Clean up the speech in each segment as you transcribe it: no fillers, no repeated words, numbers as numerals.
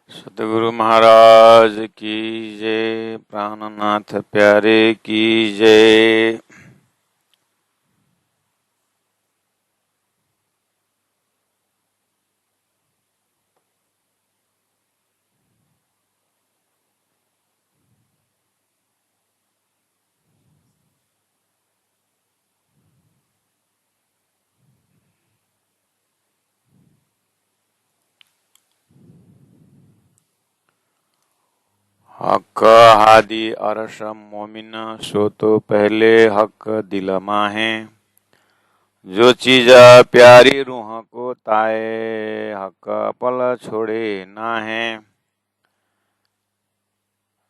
सतगुरु महाराज की जय। प्राणनाथ प्यारे की जय। हक हादी अरश मोमिन सो तो पहले हक दिलमा है। जो चीज प्यारी रूह को ताए हक पल छोड़े ना है।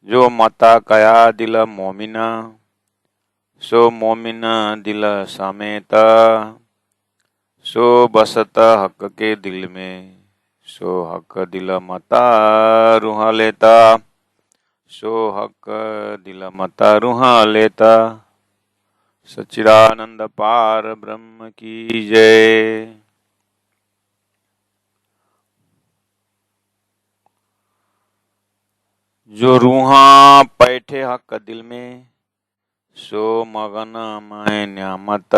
जो मता कया दिल मोमिन सो मोमिन दिल समेत। सो बसत हक के दिल में सो हक दिल मता रूह लेता। सो हक दिल मता रूह लेता। सच्चिदानंद पार ब्रह्म की जय। जो रूहा बैठे हक दिल में सो मगन मैं न्यामत।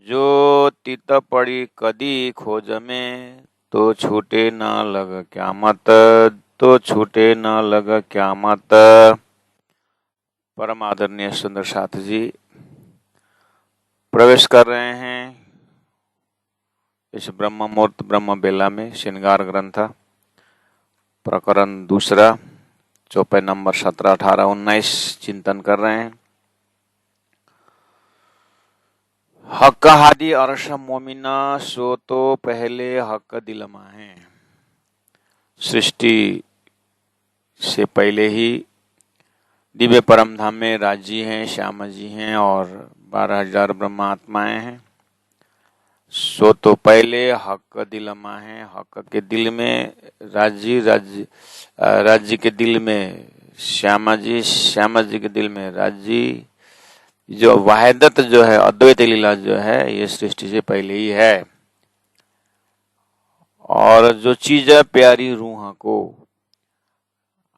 जो तित पड़ी कदी खोज में तो छूटे न लग क्यामत। तो छूटे न लग क्यामत। परम आदरणीय सुंदर साथ जी प्रवेश कर रहे हैं इस ब्रह्म मुहूर्त ब्रह्म बेला में। श्रृंगार ग्रंथ प्रकरण दूसरा चौपाई नंबर 17, 18, 19 चिंतन कर रहे हैं। हक हादी अरश मोमिना सो तो पहले हक दिलमा है। सृष्टि से पहले ही दिव्य परम धाम में राज जी हैं, श्याम जी हैं और 12,000 ब्रह्मात्माएं हैं। सो तो पहले हक दिलमा है। हक के दिल में राज्य के दिल में श्यामा जी, श्यामा जी के दिल में राज्य। जो वाहिदत जो है, अद्वैत लीला जो है, ये सृष्टि से पहले ही है। और जो चीज है प्यारी रूह को,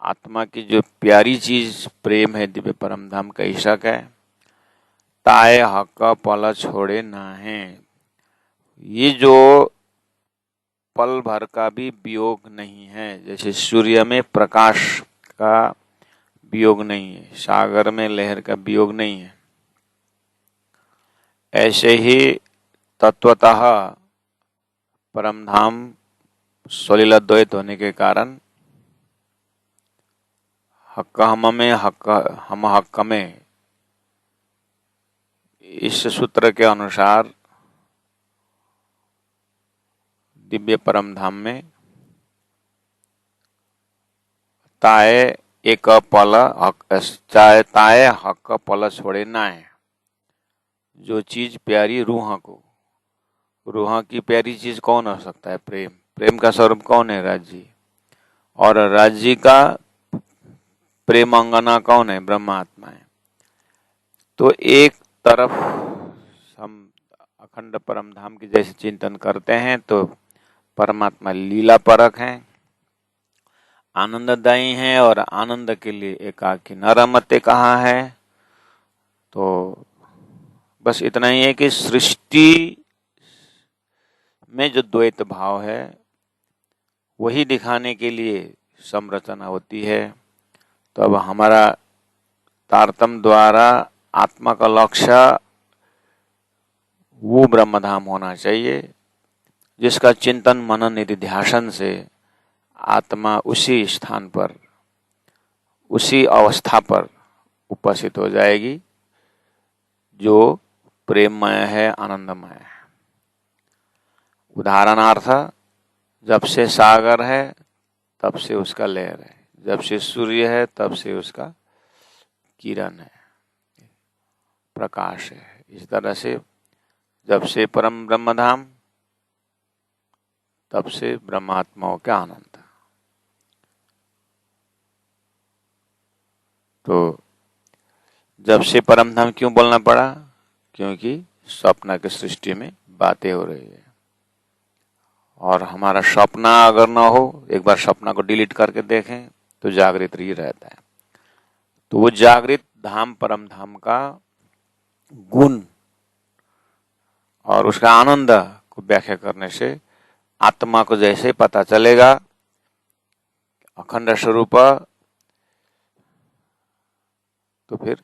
आत्मा की जो प्यारी चीज प्रेम है, दिव्य परम धाम का इशक है। ताए हक पल छोड़े ना है। ये जो पल भर का भी वियोग नहीं है। जैसे सूर्य में प्रकाश का वियोग नहीं है, सागर में लहर का वियोग नहीं है, ऐसे ही तत्वतः परमधाम सलिल द्वैत होने के कारण हक हम में हक हम हक में, इस सूत्र के अनुसार दिव्य परम धाम में ताए एक पल हक, चाहे ताए हक पल छोड़े ना है। जो चीज प्यारी रूह को, रूह की प्यारी चीज कौन हो सकता है? प्रेम। प्रेम का स्वरूप कौन है? राज्य। और राज्य का प्रेमांगना कौन है? ब्रह्मात्मा है। तो एक तरफ हम अखंड परम धाम की जैसे चिंतन करते हैं तो परमात्मा लीला परक है, आनंददायी है और आनंद के लिए एकाकी न रमते कहा है। तो बस इतना ही है कि सृष्टि में जो द्वैत भाव है वही दिखाने के लिए संरचना होती है। तो अब हमारा तारतम्य द्वारा आत्मा का लक्ष्य वो ब्रह्मधाम होना चाहिए जिसका चिंतन मनन निधिध्यासन से आत्मा उसी स्थान पर, उसी अवस्था पर उपस्थित हो जाएगी जो प्रेममय है, आनंदमय है। उदाहरणार्थ, जब से सागर है तब से उसका लहर है, जब से सूर्य है तब से उसका किरण है, प्रकाश है। इस तरह से जब से परम ब्रह्मधाम तब से ब्रह्मात्माओं का आनंद। तो जब से परम धाम क्यों बोलना पड़ा? क्योंकि स्वप्न की सृष्टि में बातें हो रही है और हमारा सपना अगर ना हो, एक बार सपना को डिलीट करके देखें तो जागृत ही रहता है। तो वो जागृत धाम परम धाम का गुण और उसका आनंद को व्याख्या करने से आत्मा को जैसे पता चलेगा अखंड स्वरूप, तो फिर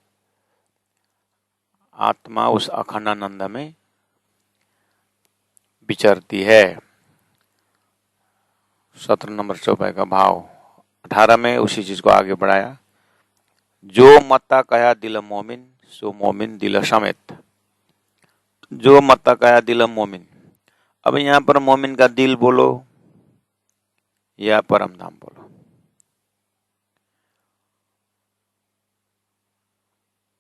आत्मा उस अखंडानंद में विचरती है। 17 नंबर चौपाई का भाव 18 में उसी चीज को आगे बढ़ाया। जो मत्ता कया दिल मोमिन सो मोमिन दिल समेत। जो मत्ता कया दिल मोमिन, अब यहाँ पर मोमिन का दिल बोलो या परम धाम बोलो,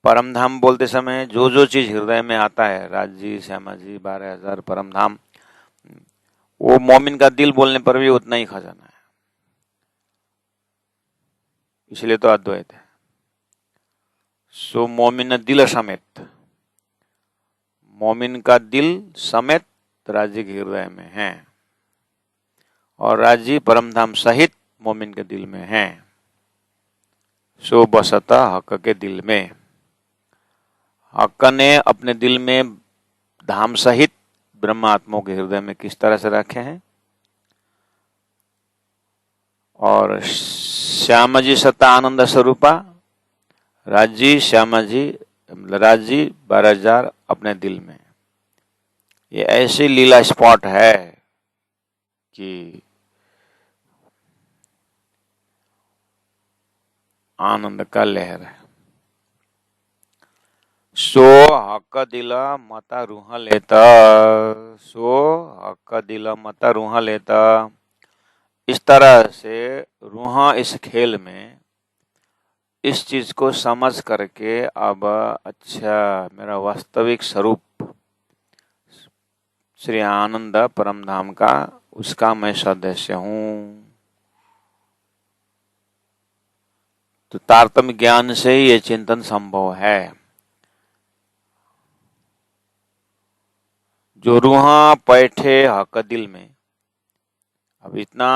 परम धाम बोलते समय जो जो चीज हृदय में आता है, राज्य श्यामा जी 12,000 परम धाम, वो मोमिन का दिल बोलने पर भी उतना ही खजाना है। इसलिए तो अद्वैत है। सो मोमिन दिल समेत, मोमिन का दिल समेत राज्य के हृदय में है और राज्य परमधाम सहित मोमिन के दिल में है। सो बसता हक के दिल में, हक ने अपने दिल में धाम सहित ब्रह्मात्माओं के हृदय में किस तरह से रखे हैं। और श्यामा जी सत्ता आनंद स्वरूपा, राज्य श्यामा जी राज्य 12,000 अपने दिल में। ये ऐसी लीला स्पॉट है कि आनंद का लहर है। सो हक दिला मता रूह लेता, सो हक दिला मता रूह लेता। इस तरह से रूह इस खेल में इस चीज को समझ करके अब अच्छा मेरा वास्तविक स्वरूप श्री आनंद परम धाम का, उसका मैं सदस्य हूँ। तो तारतम्य ज्ञान से ही ये चिंतन संभव है। जो रूहा बैठे हक दिल में, अब इतना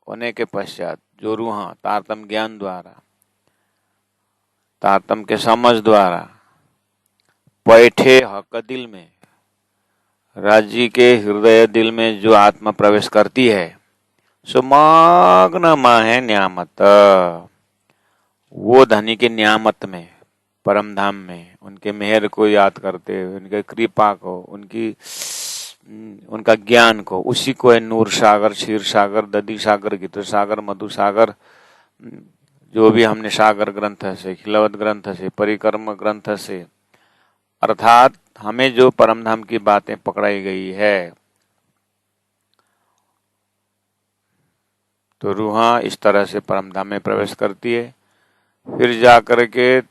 होने के पश्चात जो रूहा तारतम्य ज्ञान द्वारा, तारतम्य के समझ द्वारा बैठे हक दिल में, राज्य के हृदय दिल में जो आत्मा प्रवेश करती है, सो मग्न माहे न्यामत, वो धनी के न्यामत में, परम धाम में उनके मेहर को याद करते हुए, उनके कृपा को, उनका ज्ञान को, उसी को है नूर सागर, क्षीर सागर, दधि सागर, गीत सागर, मधु सागर, जो भी हमने सागर ग्रंथ से, खिलवत ग्रंथ से, परिक्रम ग्रंथ से, अर्थात हमें जो परम धाम की बातें पकड़ाई गई है, तो रूहा इस तरह से परम धाम में प्रवेश करती है। फिर जाकर के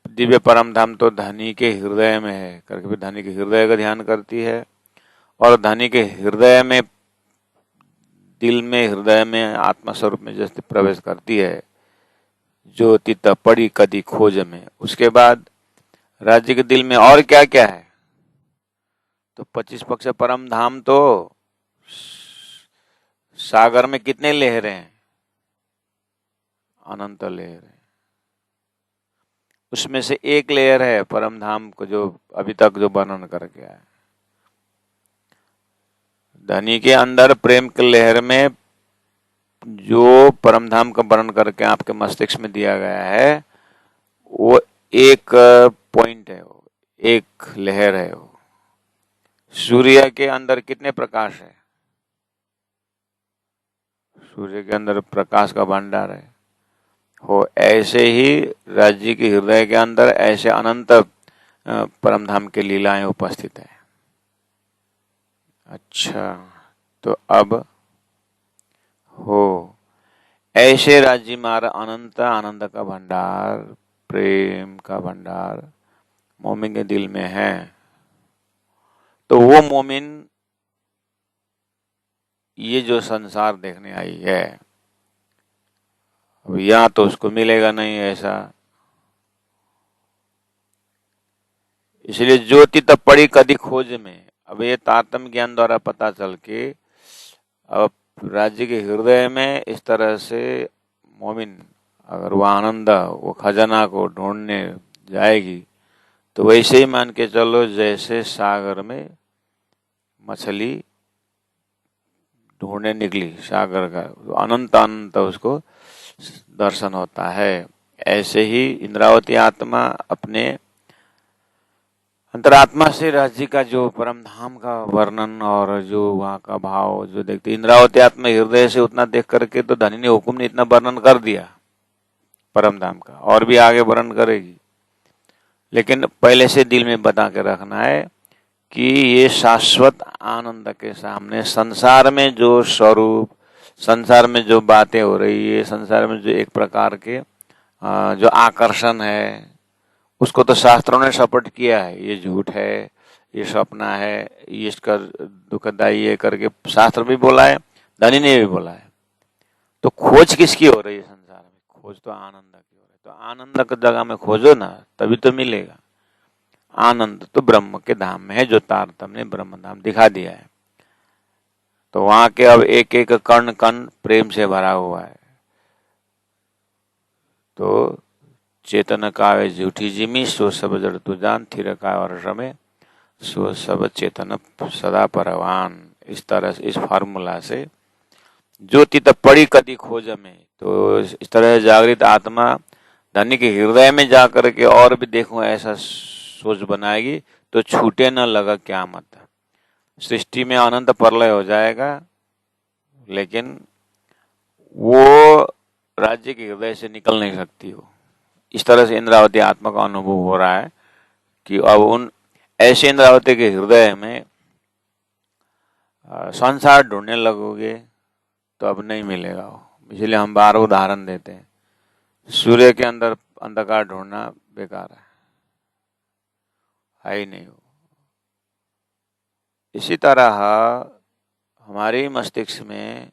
दिव्य परम धाम तो धनी के हृदय में है करके फिर धनी के हृदय का ध्यान करती है और धनी के हृदय में, दिल में, हृदय में, आत्मा स्वरूप में जैसे प्रवेश करती है, ज्योति पड़ी कदी खोज में। उसके बाद राज्य के दिल में और क्या क्या है, तो 25 पक्ष परम धाम तो सागर में कितने लहरें हैं, अनंत लहर है। उसमें से एक लेयर है परम धाम को जो अभी तक जो वर्णन करके आया। धनी के अंदर प्रेम की लहर में जो परम धाम का वर्णन करके आपके मस्तिष्क में दिया गया है, वो एक पॉइंट है, वो एक लहर है। वो सूर्य के अंदर कितने प्रकाश है, सूर्य के अंदर प्रकाश का भंडार है। हो ऐसे ही राज्य के हृदय के अंदर ऐसे अनंत परम धाम की लीलाएं उपस्थित है। अच्छा, तो अब हो ऐसे राज्य मार अनंत आनंद का भंडार, प्रेम का भंडार मोमिन के दिल में है। तो वो मोमिन ये जो संसार देखने आई है, अब यहाँ तो उसको मिलेगा नहीं ऐसा, इसलिए ज्योति तब पड़ी कदी खोज में। अब ये तारतम्य ज्ञान द्वारा पता चल के अब राज्य के हृदय में इस तरह से मोमिन अगर वो आनंद वो खजाना को ढूंढने जाएगी तो वैसे ही मान के चलो जैसे सागर में मछली ढूंढने निकली, सागर का अनंत अनंत उसको दर्शन होता है। ऐसे ही इंद्रावती आत्मा अपने अंतरात्मा से राज्य का जो परम धाम का वर्णन और जो वहाँ का भाव जो देखते, इंद्रावती आत्मा हृदय से उतना देख करके तो धनी ने हुकुम ने इतना वर्णन कर दिया परम धाम का, और भी आगे वर्णन करेगी, लेकिन पहले से दिल में बता के रखना है कि ये शाश्वत आनंद के सामने संसार में जो स्वरूप, संसार में जो बातें हो रही है, संसार में जो एक प्रकार के जो आकर्षण है, उसको तो शास्त्रों ने सपोर्ट किया है, ये झूठ है, ये सपना है, ये इसका दुखदाई है करके शास्त्र भी बोला है, धनी ने भी बोला है। तो खोज किसकी हो रही है संसार में? खोज तो आनंद की हो रही है। तो आनंद की जगह में खोजो ना, तभी तो मिलेगा। आनंद तो ब्रह्म के धाम में है, जो तारतम्य ने ब्रह्म धाम दिखा दिया है। तो वहां के अब एक एक कण कण प्रेम से भरा हुआ है। तो चेतन कावे झूठी जिमी सो सब जड़ तू जान, थिर का वर्ष में सो सब चेतन सदा परवान। इस तरह से, इस फार्मूला से ज्योति तब पड़ी कदी खोज में, तो इस तरह जागृत आत्मा धनी के हृदय में जा करके और भी देखूं ऐसा सोच बनाएगी तो छूटे न लगा क्या मत। सृष्टि में अनंत प्रलय हो जाएगा, लेकिन वो राज्य के हृदय से निकल नहीं सकती हो। इस तरह से इंद्रावती आत्मा का अनुभव हो रहा है कि अब उन ऐसे इंद्रावती के हृदय में संसार ढूंढने लगोगे तो अब नहीं मिलेगा वो। इसलिए हम बार उदाहरण देते हैं, सूर्य के अंदर अंधकार ढूंढना बेकार है ही नहीं हो। इसी तरह हमारे मस्तिष्क में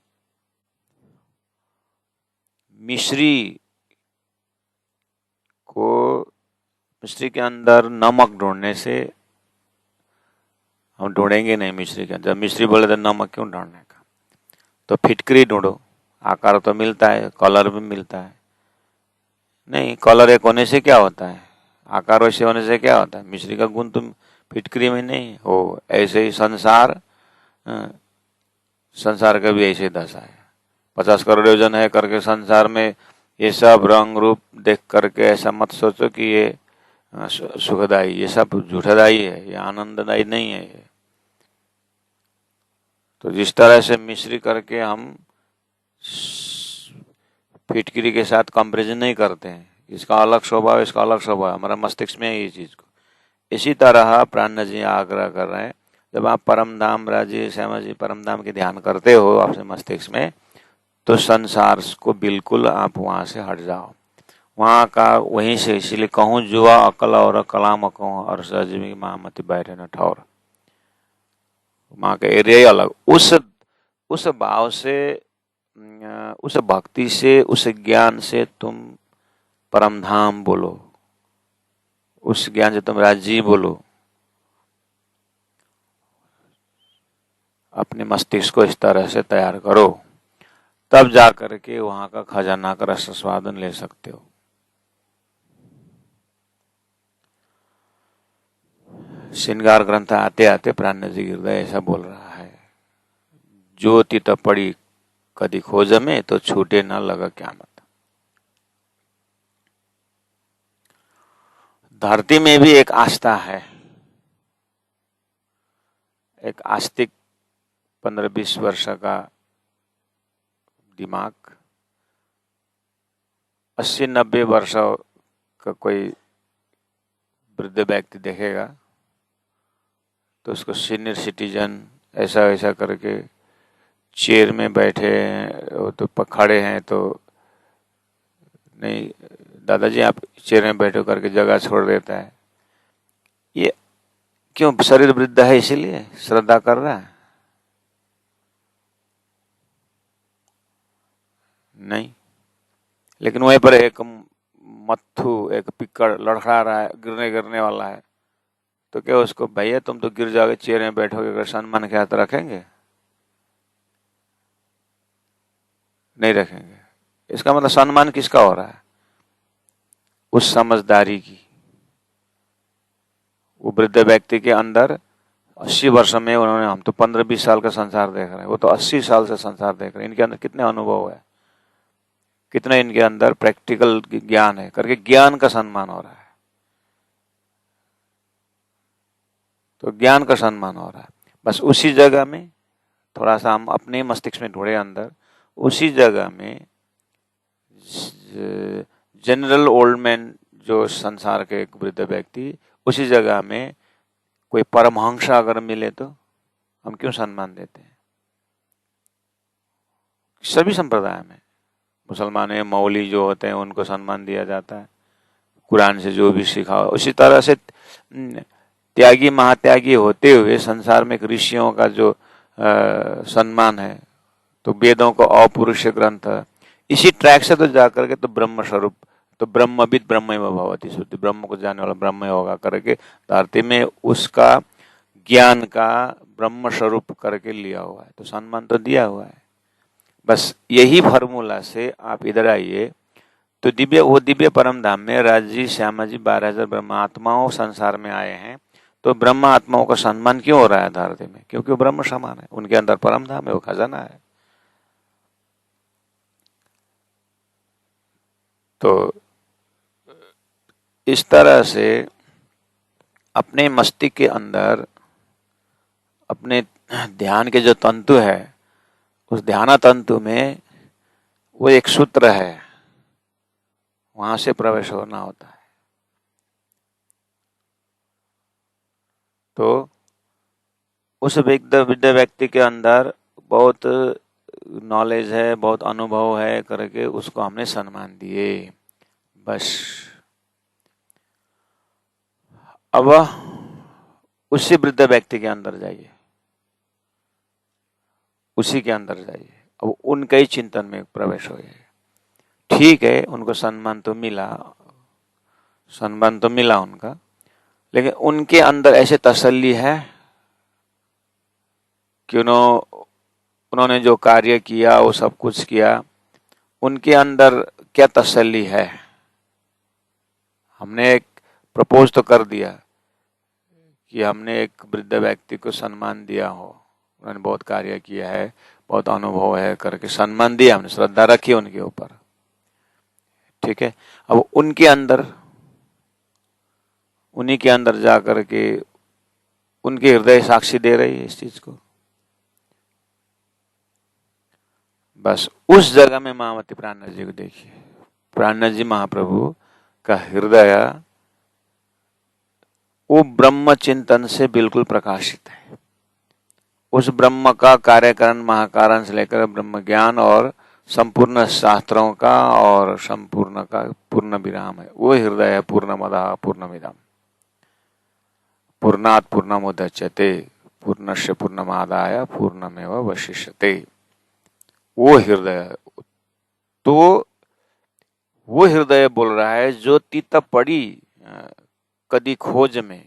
मिश्री के अंदर नमक ढूंढने से हम ढूंढेंगे नहीं मिश्री के अंदर। मिश्री बोले तो नमक क्यों ढूंढने का? तो फिटकरी ढूंढो, आकार तो मिलता है, कलर भी मिलता है। नहीं, कलर एक होने से क्या होता है, आकार वैसे होने से क्या होता है? मिश्री का गुण तुम फिटकरी में नहीं हो। ऐसे ही संसार, संसार का भी ऐसे दशा है। 50 करोड़ योजन है करके संसार में ये सब रंग रूप देख करके ऐसा मत सोचो कि ये सुखदाई, ये सब झूठादाई है, ये आनंददायी नहीं है ये। तो जिस तरह से मिश्री करके हम फिटकरी के साथ कंपैरिजन नहीं करते हैं, इसका अलग स्वभाव, इसका अलग स्वभाव, हमारा मस्तिष्क में है ये चीज को। इसी तरह प्राण जी आग्रह कर रहे हैं, जब आप परम धाम राजी श्यामा जी परम धाम के ध्यान करते हो आपसे मस्तिष्क में, तो संसार को बिल्कुल आप वहां से हट जाओ, वहां का वहीं से। इसीलिए कहूँ जुआ अकल और कलाम कहूँ और सजीवी महामति बैठे न ठौर, वहां का एरिया ही अलग। उस भाव से, उस भक्ति से, उस ज्ञान से तुम परम धाम बोलो, उस ज्ञान से तुम राज्य बोलो। अपने मस्तिष्क को इस तरह से तैयार करो, तब जा करके वहां का खजाना का रस स्वादन ले सकते हो। श्रृंगार ग्रंथ आते आते प्राण जी हृदय ऐसा बोल रहा है, ज्योति तो पड़ी कदी खोज में, तो छूटे न लगा क्या मत। धरती में भी एक आस्था है, एक आस्तिक 15-20 वर्ष का दिमाग 80-90 वर्ष का कोई वृद्ध व्यक्ति देखेगा तो उसको सीनियर सिटीजन ऐसा ऐसा करके चेयर में बैठे हैं तो खड़े हैं, तो नहीं दादाजी आप चेयर में बैठो करके जगह छोड़ देता है। ये क्यों? शरीर वृद्ध है इसीलिए श्रद्धा कर रहा है? नहीं, लेकिन वहीं पर एक मत्थू, एक पिक्कड़ लड़खड़ा रहा है, गिरने वाला है, तो क्या उसको भैया तुम तो गिर जाओगे, चेयर में बैठोगे, अगर सम्मान के हाथ रखेंगे? नहीं रखेंगे। इसका मतलब सम्मान किसका हो रहा है? उस समझदारी की। वो वृद्ध व्यक्ति के अंदर 80 वर्ष में उन्होंने, हम तो 15-20 साल का संसार देख रहे हैं, वो तो 80 साल से संसार देख रहे हैं। इनके अंदर कितने अनुभव है, कितना इनके अंदर प्रैक्टिकल ज्ञान है करके ज्ञान का सम्मान हो रहा है। तो ज्ञान का सम्मान हो रहा है। बस उसी जगह में थोड़ा सा हम अपने मस्तिष्क में ढूंढे अंदर, उसी जगह में जनरल ओल्ड मैन जो संसार के एक वृद्ध व्यक्ति, उसी जगह में कोई परमहंस अगर मिले तो हम क्यों सम्मान देते हैं? सभी संप्रदाय में मुसलमान में मौली जो होते हैं उनको सम्मान दिया जाता है, कुरान से जो भी सीखा हो। उसी तरह से त्यागी महात्यागी होते हुए संसार में एक ऋषियों का जो सम्मान है, तो वेदों को अपौरुष ग्रंथ, इसी ट्रैक से तो जाकर के तो ब्रह्म स्वरूप, तो ब्रह्मविद ब्रह्मैव भवति श्रुति, ब्रह्म को जानने वाला ब्रह्म होगा करके धरती में उसका ज्ञान का ब्रह्म स्वरूप करके लिया हुआ है, तो सम्मान तो दिया हुआ है। बस यही फॉर्मूला से आप इधर आइए तो दिव्य परम धाम में राजी श्यामा जी 12,000 ब्रह्म आत्माओं संसार में आए हैं। तो ब्रह्म आत्माओं का सम्मान क्यों हो रहा है धरती में? क्योंकि वो ब्रह्म समान है, उनके अंदर परम धाम है, वो खजाना है। तो इस तरह से अपने मस्तिष्क के अंदर अपने ध्यान के जो तंतु है, उस ध्यान तंतु में वो एक सूत्र है, वहां से प्रवेश होना होता है। तो उस वृद्ध व्यक्ति के अंदर बहुत नॉलेज है, बहुत अनुभव है करके उसको हमने सम्मान दिए, बस। अब उसी वृद्ध व्यक्ति के अंदर जाइए, उसी के अंदर जाइए, अब उनके ही चिंतन में प्रवेश हो जाए। ठीक है, उनको सम्मान तो मिला उनका, लेकिन उनके अंदर ऐसे तसल्ली है कि उन्होंने जो कार्य किया वो सब कुछ किया, उनके अंदर क्या तसल्ली है? हमने एक प्रपोज तो कर दिया कि हमने एक वृद्ध व्यक्ति को सम्मान दिया हो, उन्होंने बहुत कार्य किया है, बहुत अनुभव है करके सम्मान दिया, हमने श्रद्धा रखी उनके ऊपर, ठीक है। अब उन्हीं के अंदर जा करके उनके हृदय साक्षी दे रही है इस चीज को। बस उस जगह में महामती प्राणनाथ जी को देखिए, प्राणनाथ जी महाप्रभु का हृदय वो ब्रह्म चिंतन से बिल्कुल प्रकाशित है। उस ब्रह्म का कार्यकरण महाकारण से लेकर ब्रह्म ज्ञान और संपूर्ण शास्त्रों का और संपूर्ण का पूर्ण विराम है, वो हृदय है। पूर्णमदः पूर्णमिदम् पूर्णात् पूर्णमुदच्यते पूर्णस्य पूर्णमादाय पूर्णमेवावशिष्यते, वो हृदय। तो वो हृदय बोल रहा है जो तीत पड़ी कदी खोज में,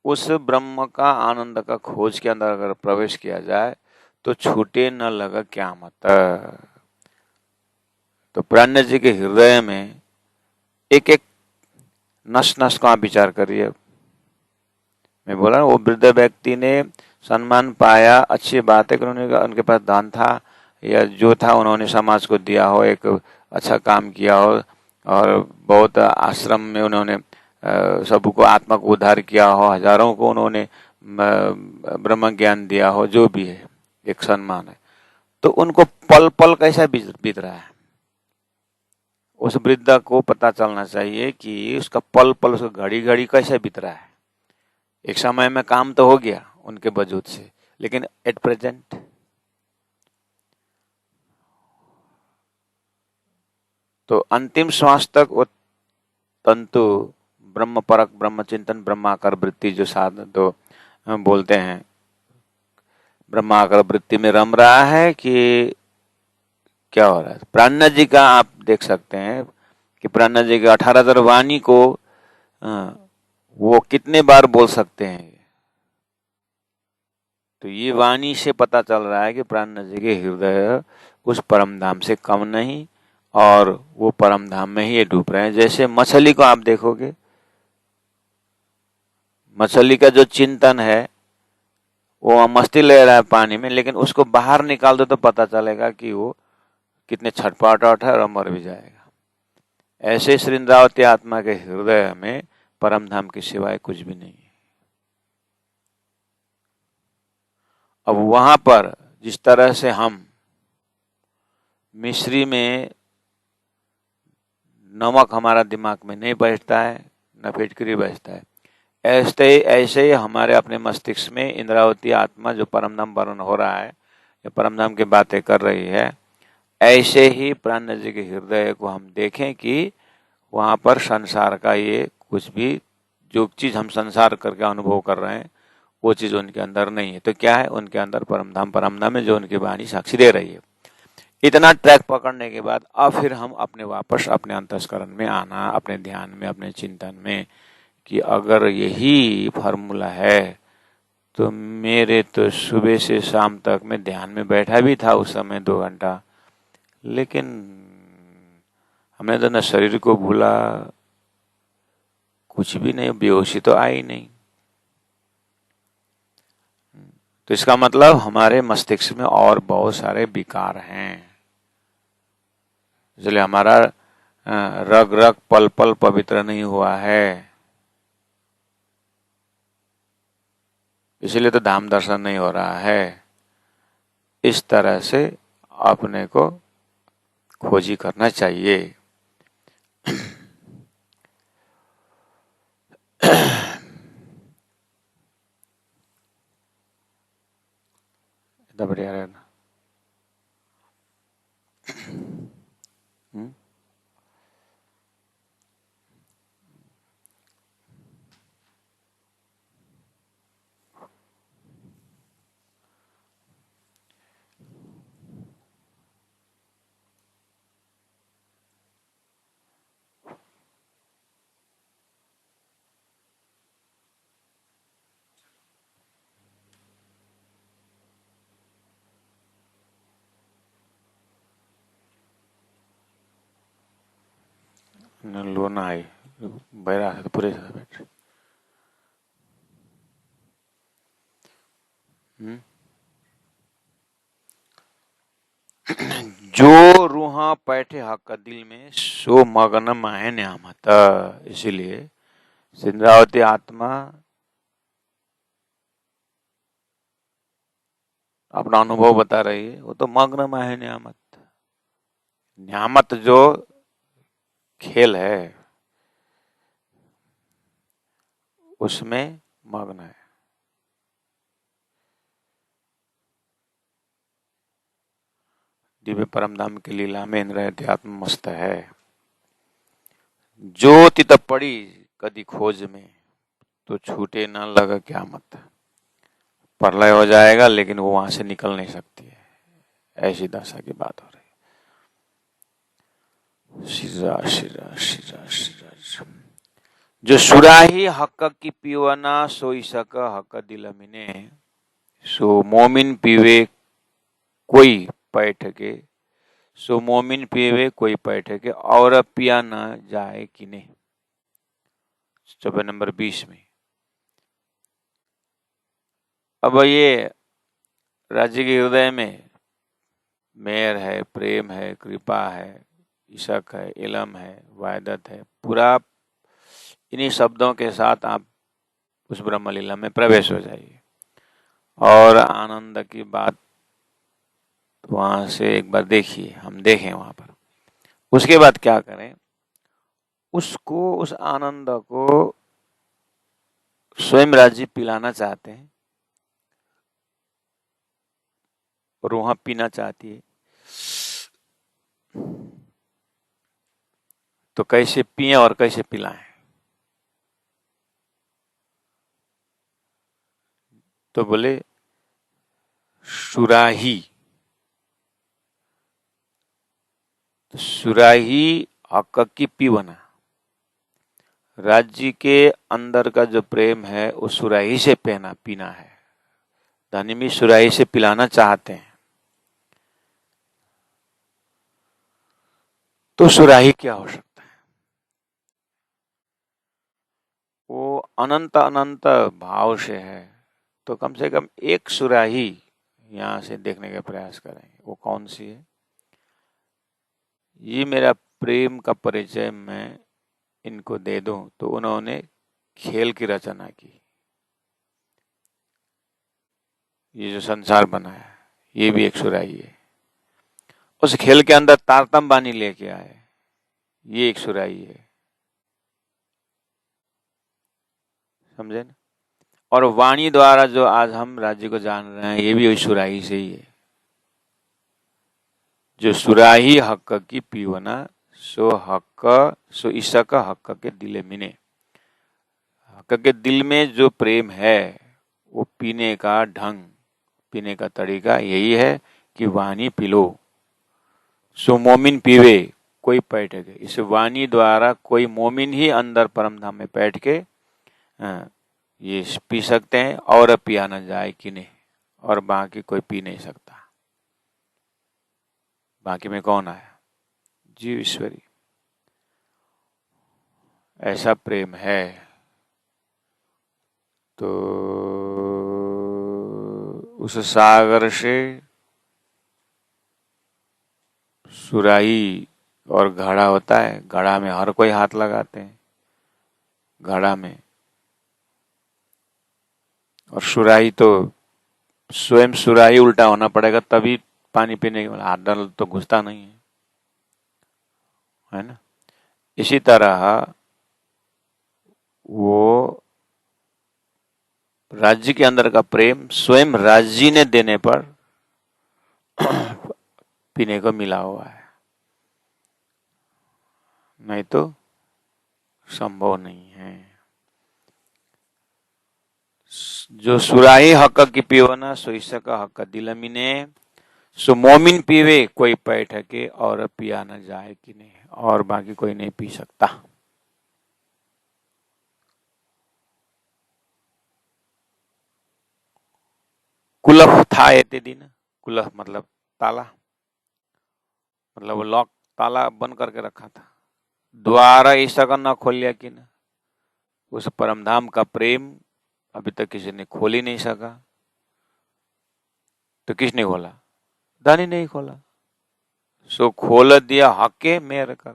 उस ब्रह्म का आनंद का खोज के अंदर अगर प्रवेश किया जाए तो छूटे न लगा क्या मत। तो प्राणनाथ जी के हृदय में एक एक नस नस का विचार करिए। मैं बोला वो वृद्ध व्यक्ति ने सम्मान पाया, अच्छी बात है कि उनके पास दान था या जो था उन्होंने समाज को दिया हो, एक अच्छा काम किया हो, और बहुत आश्रम में उन्होंने सबको आत्मा को उद्धार किया हो, हजारों को उन्होंने ब्रह्म ज्ञान दिया हो, जो भी है एक सम्मान है। तो उनको पल पल कैसा बीत रहा है, उस वृद्ध को पता चलना चाहिए कि उसका पल पल, उसका घड़ी घड़ी कैसा बीत रहा है। एक समय में काम तो हो गया उनके वजूद से, लेकिन एट प्रेजेंट तो अंतिम श्वास तक वो तंतु ब्रह्म परक, ब्रह्म चिंतन, ब्रह्माकार वृत्ति जो साधन तो बोलते हैं, ब्रह्माकार वृत्ति में रम रहा है कि क्या हो रहा है। प्राणनाथ जी का आप देख सकते हैं कि प्राणनाथ जी के 18,000 वाणी को वो कितने बार बोल सकते हैं। तो ये वाणी से पता चल रहा है कि प्राणनाथ जी के हृदय उस परम धाम से कम नहीं, और वो परम धाम में ही ये डूब रहे हैं। जैसे मछली को आप देखोगे, मछली का जो चिंतन है वो मस्ती ले रहा है पानी में, लेकिन उसको बाहर निकाल दो तो पता चलेगा कि वो कितने छटपटाहट है और मर भी जाएगा। ऐसे श्रृंदावती आत्मा के हृदय में परम धाम के सिवाय कुछ भी नहीं है। अब वहां पर जिस तरह से हम मिश्री में नमक हमारा दिमाग में नहीं बैठता है, न फिटकरी बैठता है, ऐसे ही हमारे अपने मस्तिष्क में इंद्रावती आत्मा जो परम धाम वर्णन हो रहा है या परम धाम की बातें कर रही है, ऐसे ही प्राण जी के हृदय को हम देखें कि वहां पर संसार का ये कुछ भी, जो चीज हम संसार करके अनुभव कर रहे हैं वो चीज उनके अंदर नहीं है। तो क्या है, उनके अंदर परम धाम है, जो उनकी वाणी साक्षी दे रही है। इतना ट्रैक पकड़ने के बाद अब फिर हम अपने वापस अपने अंतस्करण में आना, अपने ध्यान में, अपने चिंतन में, कि अगर यही फॉर्मूला है तो मेरे तो सुबह से शाम तक मैं ध्यान में बैठा भी था उस समय 2 घंटा, लेकिन हमने तो न शरीर को भूला, कुछ भी नहीं, बेहोशी तो आई नहीं। तो इसका मतलब हमारे मस्तिष्क में और बहुत सारे विकार हैं, इसलिए हमारा रग रग पल पल पवित्र नहीं हुआ है, इसलिए तो धाम दर्शन नहीं हो रहा है। इस तरह से अपने को खोजी करना चाहिए। इतना बढ़िया रहेगा। लो ना आई बैरा है तो पूरे बैठ। जो रूहा बैठे हक दिल में सो मगन माहे न्यामत। इसीलिए सिंद्रावती आत्मा अपना अनुभव बता रही है, वो तो मग्न माहे न्यामत। न्यामत जो खेल है उसमें मग्न है। दिव्य परमधाम की लीला में इंद्रिय आत्मा मस्त है। जो तित पड़ी कदी खोज में तो छूटे न लगा क्या मत। प्रलय हो जाएगा लेकिन वो वहां से निकल नहीं सकती है, ऐसी दशा की बात हो रही है। शिरा शिरा शिरा शिरा जो सुराही हक की पीवना सोई सक हक दिल मिने। सो मोमिन पीवे कोई पैठ के, सो मोमिन पीवे कोई पैठ के और पिया न जाए किने। चौपाई नंबर 20 में। अब ये राज्य के हृदय में मेर है, प्रेम है, कृपा है, इशक है, इलम है, वायदत है, पूरा इन्हीं शब्दों के साथ आप उस ब्रह्मलीला में प्रवेश हो जाइए। और आनंद की बात वहां से एक बार देखिए, हम देखें वहां पर। उसके बाद क्या करें, उसको, उस आनंद को स्वयं राज्य पिलाना चाहते हैं और वहां पीना चाहती है, तो कैसे पिए और कैसे पिलाएं। तो बोले सुराही। तो सुराही हक की पीवना, राज्य के अंदर का जो प्रेम है वो सुराही से पीना है। धनी भी सुराही से पिलाना चाहते हैं। तो सुराही क्या हो सकता है? वो अनंत अनंत भाव से है, तो कम से कम एक सुराही यहाँ से देखने का प्रयास करेंगे। वो कौन सी है? ये मेरा प्रेम का परिचय मैं इनको दे दूं, तो उन्होंने खेल की रचना की। ये जो संसार बनाया, ये भी एक सुराही है। उस खेल के अंदर तारतम बानी लेके आए, ये एक सुराही है। समझे ना? और वाणी द्वारा जो आज हम राज्य को जान रहे हैं, ये भी उस सुराही से ही है। जो सुराही हक की पीवना, सो हक सो ईशक हक के दिले मिने। हक के दिल में जो प्रेम है, वो पीने का ढंग, पीने का तरीका यही है कि वाणी पी लो। सो मोमिन पीवे कोई बैठ गए। इस वाणी द्वारा कोई मोमिन ही अंदर परमधाम में बैठ के ये पी सकते हैं, और पिया न जाए किन्हें, और बाकी कोई पी नहीं सकता। बाकी में कौन आया? जीव ईश्वरी। ऐसा प्रेम है तो उस सागर से सुराही और घड़ा होता है। घड़ा में हर कोई हाथ लगाते हैं, घड़ा में। और सुराही तो स्वयं सुराही उल्टा होना पड़ेगा, तभी पानी पीने के। हाथ डाल तो घुसता नहीं है ना? इसी तरह वो राज्य के अंदर का प्रेम स्वयं राज्य ने देने पर पीने को मिला हुआ है, नहीं तो संभव नहीं है। जो सुराही हक की पीवना, सो इसका हक दिलमिने। सो मोमिन पीवे कोई बैठके, और पिया न जाए कि नहीं, और बाकी कोई नहीं पी सकता। कुलफ था एते दिन। कुलफ मतलब ताला, मतलब वो लॉक, ताला बंद करके रखा था। द्वार ऐसा का न खोल लिया कि न, उस परमधाम का प्रेम अभी तक किसी ने खोल ही नहीं सका। तो किसने खोला? दानी नहीं खोला। सो खोल दिया हके मेहर कर।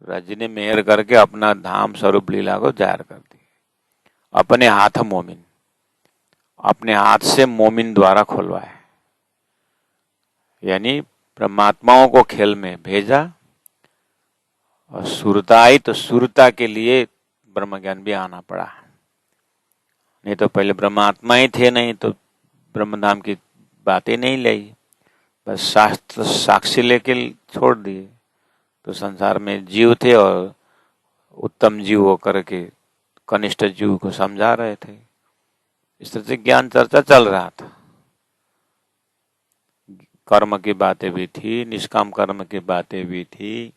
राज्य ने मेहर करके अपना धाम स्वरूप लीला को जाहिर कर दी। अपने हाथ मोमिन, अपने हाथ से मोमिन द्वारा खुलवाए, यानी परमात्माओं को खेल में भेजा। और सुरता आई तो सुरता के लिए ब्रह्म ज्ञान भी आना पड़ा। नहीं तो पहले ब्रह्मात्मा ही थे, नहीं तो ब्रह्मधाम की बातें नहीं लाई। बस शास्त्र साक्षी लेके छोड़ दिए। तो संसार में जीव थे, और उत्तम जीव होकर के कनिष्ठ जीव को समझा रहे थे। इस तरह से ज्ञान चर्चा चल रहा था। कर्म की बातें भी थी, निष्काम कर्म की बातें भी थी।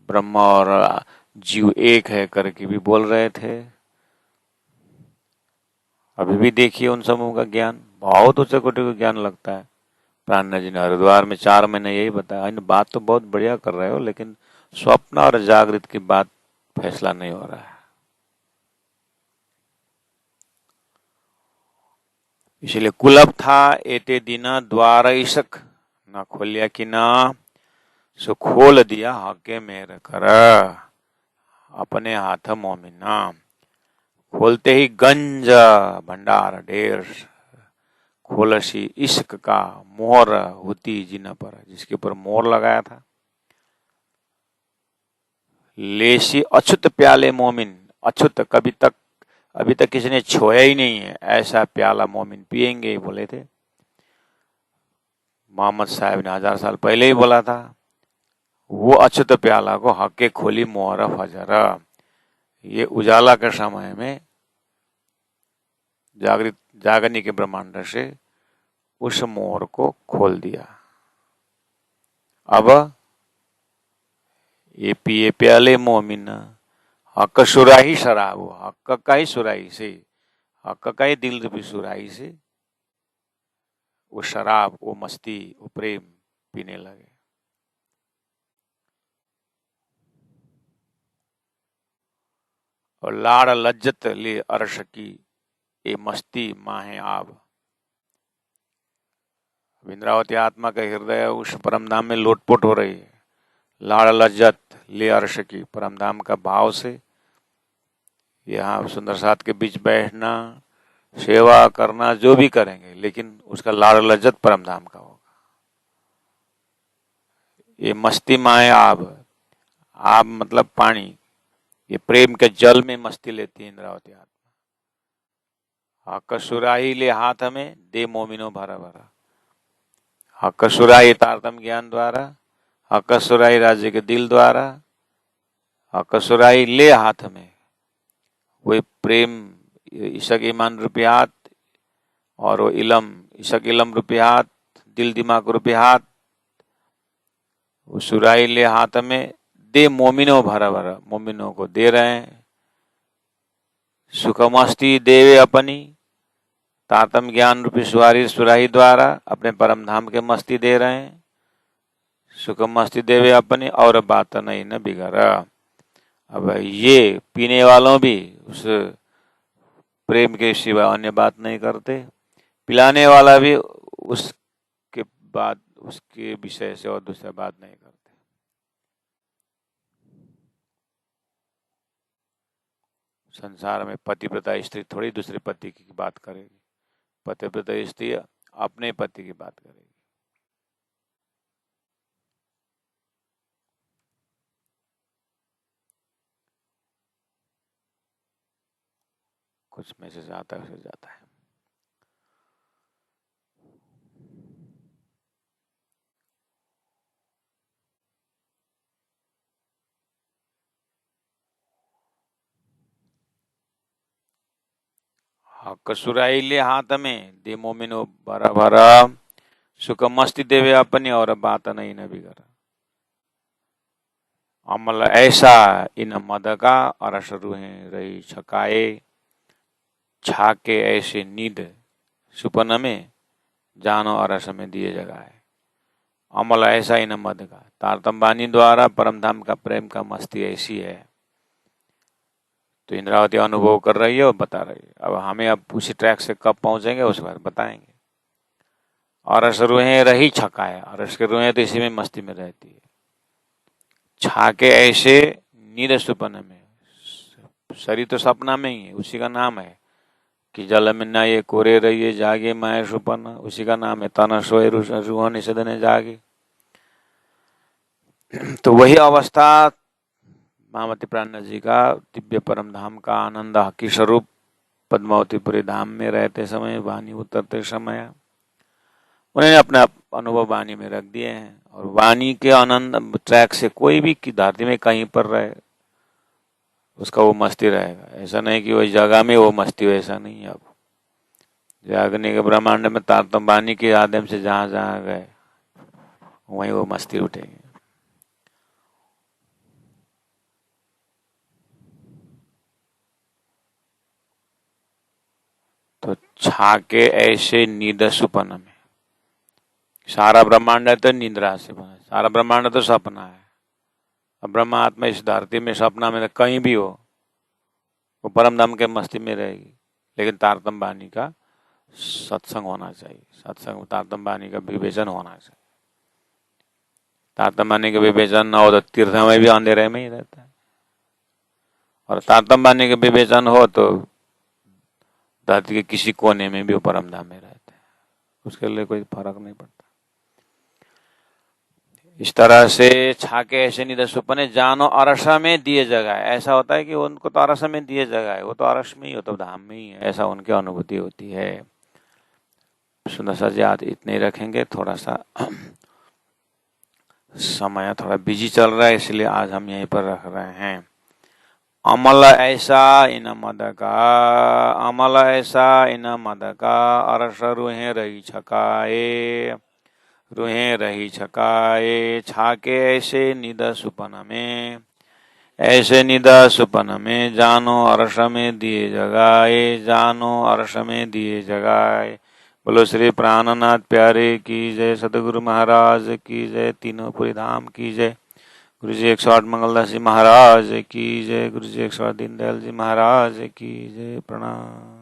ब्रह्म और जीव एक है करके भी बोल रहे थे। अभी भी देखिए उन समूह का ज्ञान बहुत उच्च कोटि का ज्ञान लगता है। प्राण जी ने हरिद्वार में 4 महीने यही बताया। इन बात तो बहुत बढ़िया कर रहे हो, लेकिन स्वप्न और जागृत की बात फैसला नहीं हो रहा है। इसलिए कुलभ था एते दिना द्वार ईशक न खोलिया कि ना। सो खोल दिया हके मेर कर, अपने हाथ मोमिना। खोलते ही गंज भंडार ढेर। खोलसी इश्क का मोहर होती जिन पर, जिसके ऊपर मोहर लगाया था। लेसी अछूत प्याले मोमिन। अछूत अभी तक किसी ने छोया ही नहीं है, ऐसा प्याला मोमिन पिएंगे बोले थे। मोहम्मद साहब ने 1000 साल पहले ही बोला था। वो अछूत प्याला को हके खोली मोहर फजर। ये उजाला के समय में जागने के ब्रह्मांड से उस मोहर को खोल दिया। अब ये पिए प्याले मोमिन, हक सुराही शराब, हक का ही सुराही से, हक का ही दिल रूपी सुराही से वो शराब, वो मस्ती, वो प्रेम पीने लगे। और लाड़ लज्जत ले अर्श की ये मस्ती माहे आब। इंद्रावती आत्मा का हृदय उस परमधाम में लोटपोट हो रही है। लाड़ लज्जत ले अर्श की, परमधाम का भाव से यहाँ सुंदर साथ के बीच बैठना, सेवा करना, जो भी करेंगे, लेकिन उसका लाड़ लज्जत परमधाम का होगा। ये मस्ती माए आब, आब मतलब पानी, ये प्रेम के जल में मस्ती लेती है इंद्रावती आत्मा। हक सुराही ले हाथ में दे मोमिनो भरा भरा। हक सुराही तारतम ज्ञान द्वारा, हक सुराही राज्य के दिल द्वारा, हक सुराही ले हाथ में, वही प्रेम ईशक ईमान रूपी हाथ और वो इलम ईशक इलम रूपी हाथ, दिल दिमाग रूपी हाथ, वो सुराही ले हाथ में दे मोमिनो भरा भरा, मोमिनों को दे रहे हैं। सुख मस्ती देवे अपनी, तारतम ज्ञान रूपी सुराही द्वारा अपने परम धाम के मस्ती दे रहे हैं। सुख मस्ती देवे अपनी और बात नहीं न बिगड़ा। अब ये पीने वालों भी उस प्रेम के सिवा अन्य बात नहीं करते, पिलाने वाला भी उसके बाद उसके विषय से और दूसरा बात नहीं करते। संसार में पतिव्रता स्त्री थोड़ी दूसरे पति की बात करेगी, पतिव्रता स्त्री अपने पति की बात करेगी। कुछ मैसेज आता है, उसे जाता है। हक सुराई ले हाथ में दे मोमिनो भरा भरा, सुख मस्ती देवे अपनी और बात नहीं न बिगड़ा। अमल ऐसा इन मद का अरस रूहें रही छकाए, छाके ऐसे नींद सुपन में जानो अरस में दिए जगाए। अमल ऐसा इन मद का, तारतम वाणी द्वारा परमधाम का प्रेम का मस्ती ऐसी है। तो इंद्रावती अनुभव कर रही है और बता रही है। अब हमें अब उसी ट्रैक से कब पहुंचेंगे उसके बाद बताएंगे। अरस रूहें रही छकाए, अरस के रूहें तो इसी में मस्ती में रहती है। छाके ऐसे नींद सुपन में, शरीर तो सपना में ही है, उसी का नाम है कि जल में ना ये कोरे रहिए जागे माए सुपन, उसी का नाम है तना सोए रूहन सदने जागे। तो वही अवस्था महामती प्राणनाथ जी का दिव्य परम धाम का आनंद हकी स्वरूप पद्मावतीपुरी धाम में रहते समय, वाणी उतरते समय उन्होंने अपना अनुभव वाणी में रख दिए हैं। और वाणी के आनंद ट्रैक से कोई भी की धरती में कहीं पर रहे उसका वो मस्ती रहेगा। ऐसा नहीं कि वही जगह में वो मस्ती हो, ऐसा नहीं है। अब जागने के ब्रह्मांड में तारतम वाणी के आदम से जहां जहां गए वहीं वो मस्ती उठेगी। तो छाके ऐसे नींद सुपन में, सारा ब्रह्मांड है तो निंद्रा से बना, सारा ब्रह्मांड तो सपना है। अब ब्रह्मात्मा इस धरती में सपना में कहीं भी हो वो परम धाम के मस्ती में रहेगी। लेकिन तारतम वाणी का सत्संग होना चाहिए, सत्संग तारतम वाणी का विवेचन होना चाहिए। तारतम वाणी का विवेचन न हो तो तीर्थ में भी अंधेरे में ही रहता है, और तारतम वाणी का विवेचन हो तो धरती के किसी कोने में भी वो परम धाम में रहते हैं, उसके लिए कोई फर्क नहीं पड़ता। इस तरह से छाके ऐसे निध सुपने जानो अरसा में दिए जगह है। ऐसा होता है कि उनको तो अरसा में दिए जगह है, वो तो अरस में ही हो तो धाम में ही है, ऐसा उनकी अनुभूति होती है। सुंदर सा जी आज इतने ही रखेंगे, थोड़ा सा समय थोड़ा बिजी चल रहा है इसलिए आज हम यहीं पर रख रहे हैं। अमल ऐसा इन मद का, अमल ऐसा इन मद का अरस रूहें रही छकाए, रूहें रही छकाए, छाके ऐसे निद सुपन में, ऐसे निद सुपन में जानो अरस में दिए जगाए, जानो अरस में दिए जगाए। बोलो श्री प्राणनाथ प्यारे की जय, सदगुरु महाराज की जय, तीनों पुरी धाम की जय, गुरु जी 108 मंगलदास जी महाराज की जय। गुरु जी 108 दीनदयाल जी महाराज की जय। प्रणाम।